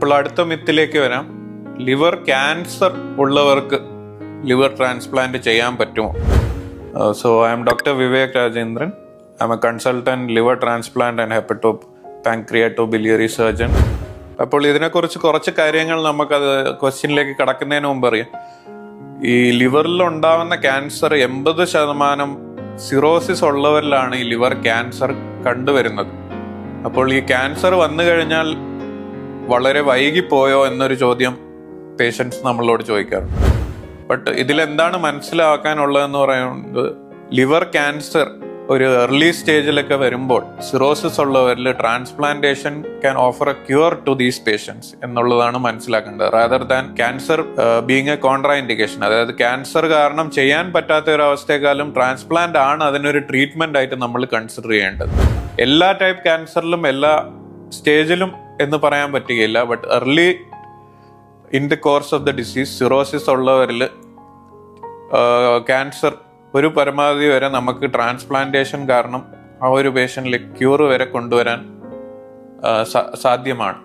ഇപ്പോൾ അടുത്ത മിത്തിലേക്ക് വരാം. ലിവർ ക്യാൻസർ ഉള്ളവർക്ക് ലിവർ ട്രാൻസ്പ്ലാന്റ് ചെയ്യാൻ പറ്റുമോ? So I am doctor Vivek Rajendran. I am a consultant liver transplant and pancreaticobiliary surgeon. അപ്പോൾ ഇതിനെക്കുറിച്ച് കുറച്ച് കാര്യങ്ങൾ നമുക്കത് ക്വസ്റ്റ്യനിലേക്ക് കടക്കുന്നതിന് മുമ്പ് അറിയാം. ഈ ലിവറിൽ ഉണ്ടാവുന്ന ക്യാൻസർ 80% സിറോസിസ് ഉള്ളവരിലാണ് ഈ ലിവർ ക്യാൻസർ കണ്ടുവരുന്നത്. അപ്പോൾ ഈ ക്യാൻസർ വന്നു കഴിഞ്ഞാൽ വളരെ വൈകിപ്പോയോ എന്നൊരു ചോദ്യം പേഷ്യൻസ് നമ്മളോട് ചോദിക്കാറുണ്ട്. ബട്ട് ഇതിലെന്താണ് മനസ്സിലാക്കാനുള്ളതെന്ന് പറയുന്നത്, ലിവർ ക്യാൻസർ ഒരു ഏർലി സ്റ്റേജിലൊക്കെ വരുമ്പോൾ സിറോസിസ് ഉള്ളവരിൽ transplantation can offer a cure to these patients എന്നുള്ളതാണ് മനസ്സിലാക്കേണ്ടത്. Rather than cancer being a contraindication. അതായത് ക്യാൻസർ കാരണം ചെയ്യാൻ പറ്റാത്ത ഒരു അവസ്ഥയെക്കാളും ട്രാൻസ്പ്ലാന്റ് ആണ് അതിനൊരു ട്രീറ്റ്മെന്റ് ആയിട്ട് നമ്മൾ കൺസിഡർ ചെയ്യേണ്ടത്. എല്ലാ ടൈപ്പ് ക്യാൻസറിലും എല്ലാ സ്റ്റേജിലും എന്ന് പറയാൻ പറ്റുകയില്ല. But early in the course of the disease, cirrhosis ഉള്ളവരിൽ ക്യാൻസർ ഒരു പരമാവധി വരെ നമുക്ക് ട്രാൻസ്പ്ലാന്റേഷൻ കാരണം ആ ഒരു പേഷ്യന്റിൽ ക്യൂർ വരെ കൊണ്ടുവരാൻ സാധ്യമാണ്.